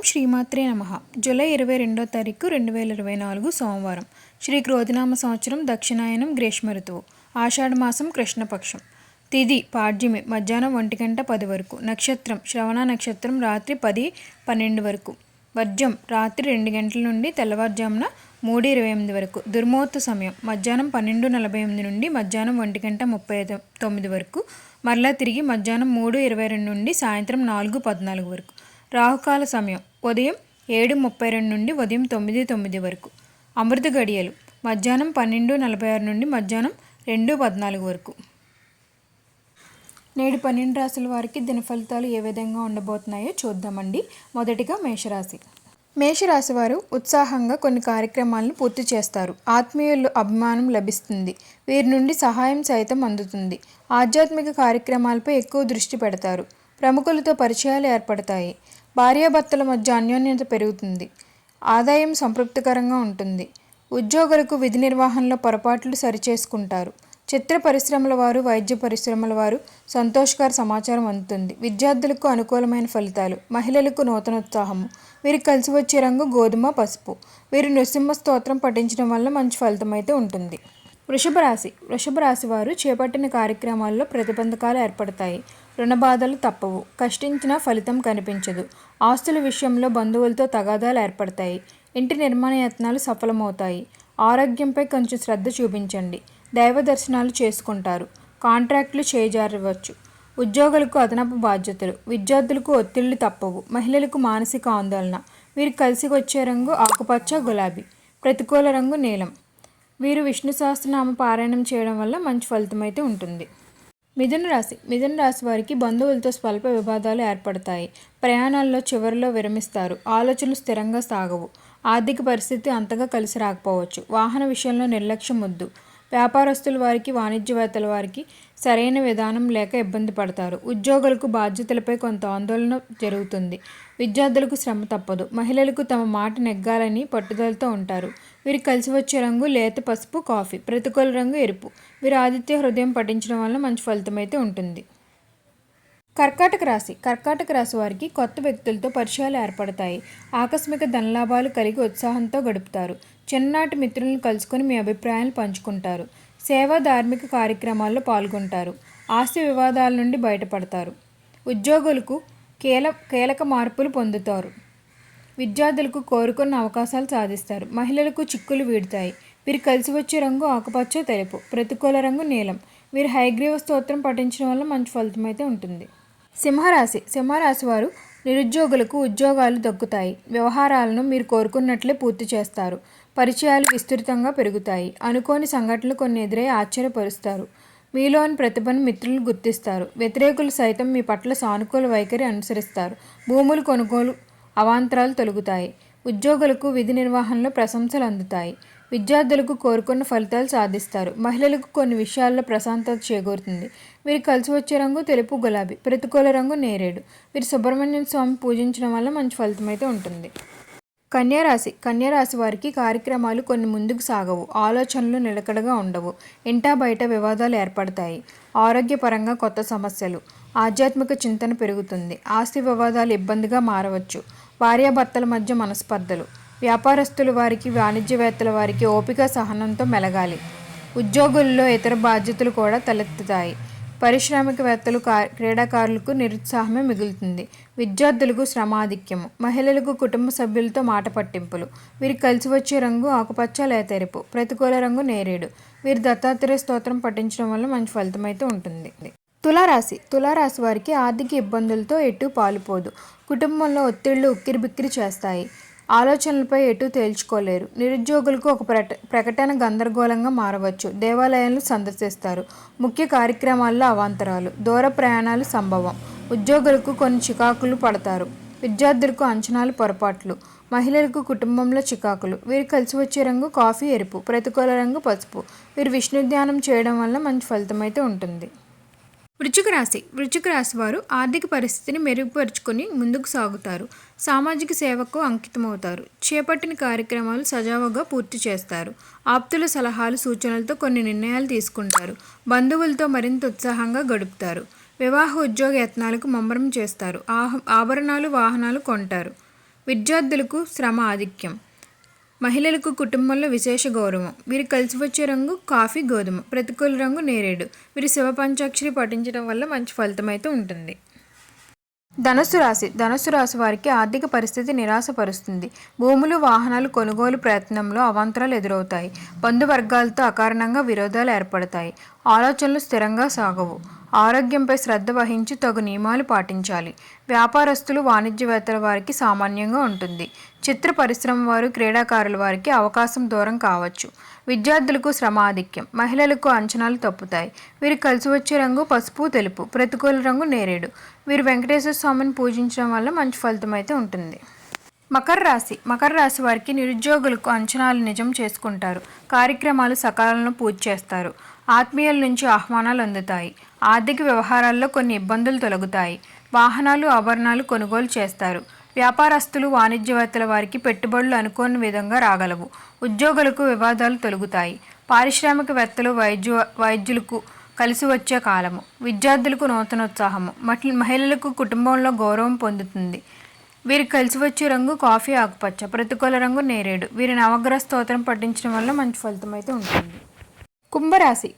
శ్రీమాత్రే నమః. జూలై 22వ తారీఖు 2024 సోమవారం. శ్రీ క్రోధినామ సంవత్సరం దక్షిణాయనం గ్రీష్మ ఋతువు. ఆషాఢమాసం కృష్ణపక్షం. తిథి పాడ్యమి మధ్యాహ్నం 1:10 వరకు. నక్షత్రం శ్రవణ నక్షత్రం రాత్రి 10:12 వరకు. వర్జం రాత్రి 2 గంటల నుండి తెల్లవారుజామున 3:28 వరకు. దుర్ముహూర్త సమయం మధ్యాహ్నం 12:48 నుండి మధ్యాహ్నం 1:39 వరకు. మరలా తిరిగి మధ్యాహ్నం 3:22 నుండి సాయంత్రం 4:14 వరకు. రాహుకాల సమయం ఉదయం 7:32 నుండి ఉదయం 9:09 వరకు. అమృత గడియలు మధ్యాహ్నం 12:46 నుండి మధ్యాహ్నం 2:14 వరకు. నేడు 12 రాశుల వారికి దిన ఫలితాలు ఏ విధంగా ఉండబోతున్నాయో చూద్దామండి. మొదటిగా మేషరాశి. మేషరాశి వారు ఉత్సాహంగా కొన్ని కార్యక్రమాలను పూర్తి చేస్తారు. ఆత్మీయులు అభిమానం లభిస్తుంది. వీరి నుండి సహాయం సైతం అందుతుంది. ఆధ్యాత్మిక కార్యక్రమాలపై ఎక్కువ దృష్టి పెడతారు. ప్రముఖులతో పరిచయాలు ఏర్పడతాయి. భార్యాభర్తల మధ్య అన్యోన్యత పెరుగుతుంది. ఆదాయం సంతృప్తికరంగా ఉంటుంది. ఉద్యోగులకు విధి నిర్వహణలో పొరపాట్లు సరిచేసుకుంటారు. చిత్ర పరిశ్రమల వారు, వైద్య పరిశ్రమల వారు సంతోషకర సమాచారం అందుతుంది. విద్యార్థులకు అనుకూలమైన ఫలితాలు. మహిళలకు నూతనోత్సాహము. వీరికి కలిసి వచ్చే రంగు గోధుమ, పసుపు. వీరు నృసింహ స్తోత్రం పఠించడం వల్ల మంచి ఫలితం అయితే ఉంటుంది. వృషభ రాశి. వృషభ రాశి వారు చేపట్టిన కార్యక్రమాల్లో ప్రతిబంధకాలు ఏర్పడతాయి. రుణ బాధలు తప్పవు. కష్టించిన ఫలితం కనిపించదు. ఆస్తుల విషయంలో బంధువులతో తగాదాలు ఏర్పడతాయి. ఇంటి నిర్మాణ యత్నాలు సఫలమవుతాయి. ఆరోగ్యంపై కొంచెం శ్రద్ధ చూపించండి. దైవ దర్శనాలు చేసుకుంటారు. కాంట్రాక్టులు చేజారవచ్చు. ఉద్యోగులకు అదనపు బాధ్యతలు. విద్యార్థులకు ఒత్తిళ్లు తప్పవు. మహిళలకు మానసిక ఆందోళన. వీరికి కలిసి వచ్చే రంగు ఆకుపచ్చ, గులాబీ. ప్రతికూల రంగు నీలం. వీరు విష్ణు సహస్రనామ పారాయణం చేయడం వల్ల మంచి ఫలితం అయితే ఉంటుంది. మిథున రాశి. మిథున రాశి వారికి బంధువులతో స్వల్ప వివాదాలు ఏర్పడతాయి. ప్రయాణాల్లో చివరిలో విరమిస్తారు. ఆలోచనలు స్థిరంగా సాగవు. ఆర్థిక పరిస్థితి అంతగా కలిసి రాకపోవచ్చు. వాహన విషయంలో నిర్లక్ష్యం వద్దు. వ్యాపారస్తుల వారికి, వాణిజ్యవేత్తల వారికి సరైన విధానం లేక ఇబ్బంది పడతారు. ఉద్యోగులకు బాధ్యతలపై కొంత ఆందోళన జరుగుతుంది. విద్యార్థులకు శ్రమ తప్పదు. మహిళలకు తమ మాట నెగ్గాలని పట్టుదలతో ఉంటారు. వీరికి కలిసి వచ్చే రంగు లేత పసుపు, కాఫీ. ప్రతికూల రంగు ఎరుపు. వీరు ఆదిత్య హృదయం పఠించడం వల్ల మంచి ఫలితం అయితే ఉంటుంది. కర్కాటక రాశి. కర్కాటక రాశి వారికి కొత్త వ్యక్తులతో పరిచయాలు ఏర్పడతాయి. ఆకస్మిక ధనలాభాలు కలిగి ఉత్సాహంతో గడుపుతారు. చిన్ననాటి మిత్రులను కలుసుకొని మీ అభిప్రాయాలు పంచుకుంటారు. సేవా ధార్మిక కార్యక్రమాల్లో పాల్గొంటారు. ఆస్తి వివాదాల నుండి బయటపడతారు. ఉద్యోగులకు కీలక మార్పులు పొందుతారు. విద్యార్థులకు కోరుకున్న అవకాశాలు సాధిస్తారు. మహిళలకు చిక్కులు వీడుతాయి. వీరు కలిసి వచ్చే రంగు ఆకుపచ్చ, తెలుపు. ప్రతికూల రంగు నీలం. వీరు హయగ్రీవ స్తోత్రం పఠించడం వల్ల మంచి ఫలితం అయితే ఉంటుంది. సింహరాశి. సింహరాశి వారు నిరుద్యోగులకు ఉద్యోగాలు దక్కుతాయి. వ్యవహారాలను మీరు కోరుకున్నట్లే పూర్తి చేస్తారు. పరిచయాలు విస్తృతంగా పెరుగుతాయి. అనుకోని సంఘటనలు కొన్ని ఎదురై ఆశ్చర్యపరుస్తారు. మీలోని ప్రతిభను మిత్రులు గుర్తిస్తారు. వ్యతిరేకులు సైతం మీ పట్ల సానుకూల వైఖరి అనుసరిస్తారు. భూములు కొనుగోలు అవాంతరాలు తొలగుతాయి. ఉద్యోగులకు విధి నిర్వహణలో ప్రశంసలు అందుతాయి. విద్యార్థులకు కోరుకున్న ఫలితాలు సాధిస్తారు. మహిళలకు కొన్ని విషయాల్లో ప్రశాంతత చేకూరుతుంది. వీరికి కలిసి వచ్చే రంగు తెలుపు, గులాబీ. ప్రతికూల రంగు నేరేడు. వీరు సుబ్రహ్మణ్యం స్వామి పూజించడం వల్ల మంచి ఫలితం అయితే ఉంటుంది. కన్యారాశి. కన్యారాశి వారికి కార్యక్రమాలు కొన్ని ముందుకు సాగవు. ఆలోచనలు నిలకడగా ఉండవు. ఇంటా బయట వివాదాలు ఏర్పడతాయి. ఆరోగ్యపరంగా కొత్త సమస్యలు. ఆధ్యాత్మిక చింతన పెరుగుతుంది. ఆస్తి వివాదాలు ఇబ్బందిగా మారవచ్చు. భార్యాభర్తల మధ్య మనస్పర్ధలు. వ్యాపారస్తుల వారికి, వాణిజ్యవేత్తల వారికి ఓపిక, సహనంతో మెలగాలి. ఉద్యోగుల్లో ఇతర బాధ్యతలు కూడా తలెత్తుతాయి. పారిశ్రామికవేత్తలు, క్రీడాకారులకు నిరుత్సాహమే మిగులుతుంది. విద్యార్థులకు శ్రమాధిక్యము. మహిళలకు కుటుంబ సభ్యులతో మాట పట్టింపులు. వీరికి కలిసి వచ్చే రంగు ఆకుపచ్చ, లేత ఎరుపు. ప్రతికూల రంగు నేరేడు. వీరు దత్తాత్రేయ స్తోత్రం పఠించడం వల్ల మంచి ఫలితం అయితే ఉంటుంది. తులారాశి. తులారాశి వారికి ఆర్థిక ఇబ్బందులతో ఎటు పాలుపోదు. కుటుంబంలో ఒత్తిళ్లు ఉక్కిరిబిక్కిరి చేస్తాయి. ఆలోచనలపై ఎటు తేల్చుకోలేరు. నిరుద్యోగులకు ఒక ప్రకటన గందరగోళంగా మారవచ్చు. దేవాలయాలను సందర్శిస్తారు. ముఖ్య కార్యక్రమాల్లో అవాంతరాలు. దూర ప్రయాణాలు సంభవం. ఉద్యోగులకు కొన్ని చికాకులు పడతారు. విద్యార్థులకు అంచనాలు పొరపాట్లు. మహిళలకు కుటుంబంలో చికాకులు. వీరు కలిసి వచ్చే రంగు కాఫీ, ఎరుపు. ప్రతికూల రంగు పసుపు. వీరు విష్ణు ధ్యానం చేయడం వల్ల మంచి ఫలితం అయితే ఉంటుంది. వృశ్చిక రాశి. వృశ్చిక రాశి వారు ఆర్థిక పరిస్థితిని మెరుగుపరుచుకొని ముందుకు సాగుతారు. సామాజిక సేవకు అంకితమవుతారు. చేపట్టిన కార్యక్రమాలు సజావుగా పూర్తి చేస్తారు. ఆప్తుల సలహాలు, సూచనలతో కొన్ని నిర్ణయాలు తీసుకుంటారు. బంధువులతో మరింత ఉత్సాహంగా గడుపుతారు. వివాహ ఉద్యోగ యత్నాలకు ముమ్మరం చేస్తారు. ఆభరణాలు, వాహనాలు కొంటారు. విద్యార్థులకు శ్రమ ఆధిక్యం, మహిళలకు కుటుంబంలో విశేష గౌరవం. వీరు కలిసి వచ్చే రంగు కాఫీ గోధుమ, ప్రతికూల రంగు నేరేడు. వీరు శివ పంచాక్షరి పఠించడం వల్ల మంచి ఫలితం అయితే ఉంటుంది. ధనుస్సు రాశి వారికి ఆర్థిక పరిస్థితి నిరాశపరుస్తుంది. భూములు వాహనాలు కొనుగోలు ప్రయత్నంలో అవాంతరాలు ఎదురవుతాయి. బంధువర్గాలతో అకారణంగా విరోధాలు ఏర్పడతాయి. ఆలోచనలు స్థిరంగా సాగవు. ఆరోగ్యంపై శ్రద్ధ వహించి తగు నియమాలు పాటించాలి. వ్యాపారస్తులు వాణిజ్యవేత్తల వారికి సామాన్యంగా ఉంటుంది. చిత్ర పరిశ్రమ వారు క్రీడాకారుల వారికి అవకాశం దూరం కావచ్చు. విద్యార్థులకు శ్రమాధిక్యం, మహిళలకు అంచనాలు తప్పుతాయి. వీరు కలిసి వచ్చే రంగు పసుపు తెలుపు, ప్రతికూల రంగు నేరేడు. వీరు వెంకటేశ్వర స్వామిని పూజించడం వల్ల మంచి ఫలితం అయితే ఉంటుంది. మకర రాశి వారికి నిరుద్యోగులకు అంచనాలు నిజం చేసుకుంటారు. కార్యక్రమాలు సకాలంలో పూర్తి చేస్తారు. ఆత్మీయుల నుంచి ఆహ్వానాలు అందుతాయి. ఆర్థిక వ్యవహారాల్లో కొన్ని ఇబ్బందులు తొలగుతాయి. వాహనాలు ఆభరణాలు కొనుగోలు చేస్తారు. వ్యాపారస్తులు వాణిజ్యవేత్తల వారికి పెట్టుబడులు అనుకోని విధంగా రాగలవు. ఉద్యోగులకు వివాదాలు తొలగుతాయి. పారిశ్రామికవేత్తలు వైద్యులకు కలిసి వచ్చే కాలము. విద్యార్థులకు నూతనోత్సాహము, మహిళలకు కుటుంబంలో గౌరవం పొందుతుంది. వీరికి కలిసి వచ్చే రంగు కాఫీ ఆకుపచ్చ, ప్రతికూల రంగు నేరేడు. వీరి నవగ్రహ స్తోత్రం పఠించడం వల్ల మంచి ఫలితం అయితే ఉంటుంది.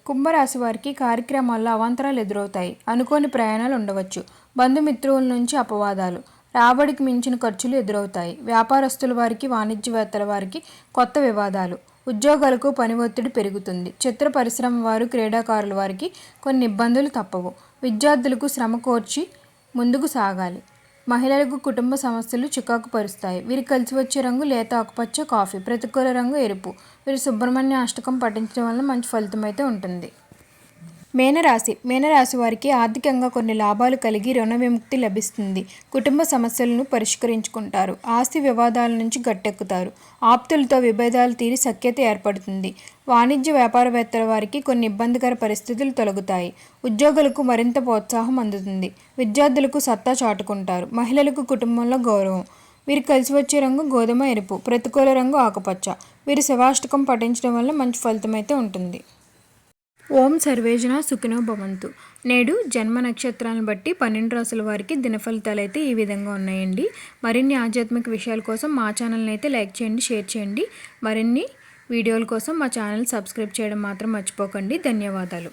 కుంభరాశి వారికి కార్యక్రమాల్లో అవాంతరాలు ఎదురవుతాయి. అనుకోని ప్రయాణాలు ఉండవచ్చు. బంధుమిత్రుల నుంచి అపవాదాలు, రాబడికి మించిన ఖర్చులు ఎదురవుతాయి. వ్యాపారస్తుల వారికి వాణిజ్యవేత్తల వారికి కొత్త వివాదాలు. ఉద్యోగాలకు పని ఒత్తిడి పెరుగుతుంది. చిత్ర పరిశ్రమ వారు క్రీడాకారుల వారికి కొన్ని ఇబ్బందులు తప్పవు. విద్యార్థులకు శ్రమ కోర్చి ముందుకు సాగాలి. మహిళలకు కుటుంబ సమస్యలు చికాకు పరుస్తాయి. వీరికి కలిసి వచ్చే రంగు లేత ఆకుపచ్చ కాఫీ, ప్రతికూల రంగు ఎరుపు. వీరు సుబ్రహ్మణ్య అష్టకం పఠించడం వల్ల మంచి ఫలితం అయితే ఉంటుంది. మీనరాశి వారికి ఆర్థికంగా కొన్ని లాభాలు కలిగి రుణ విముక్తి లభిస్తుంది. కుటుంబ సమస్యలను పరిష్కరించుకుంటారు. ఆస్తి వివాదాల నుంచి గట్టెక్కుతారు. ఆప్తులతో విభేదాలు తీరి సఖ్యత ఏర్పడుతుంది. వాణిజ్య వ్యాపారవేత్తల వారికి కొన్ని ఇబ్బందికర పరిస్థితులు తొలగుతాయి. ఉద్యోగులకు మరింత ప్రోత్సాహం అందుతుంది. విద్యార్థులకు సత్తా చాటుకుంటారు. మహిళలకు కుటుంబంలో గౌరవం. వీరు కలిసి వచ్చే రంగు గోధుమ ఎరుపు, ప్రతికూల రంగు ఆకుపచ్చ. వీరు శివాష్టకం పఠించడం వల్ల మంచి ఫలితం అయితే ఉంటుంది. ఓం సర్వేజన సుఖినో భవంతు. నేడు జన్మ నక్షత్రాలను బట్టి 12 రాసుల వారికి దినఫలితాలు అయితే ఈ విధంగా ఉన్నాయండి. మరిన్ని ఆధ్యాత్మిక విషయాల కోసం మా ఛానల్ని అయితే లైక్ చేయండి, షేర్ చేయండి. మరిన్ని వీడియోల కోసం మా ఛానల్ సబ్స్క్రైబ్ చేయడం మాత్రం మర్చిపోకండి. ధన్యవాదాలు.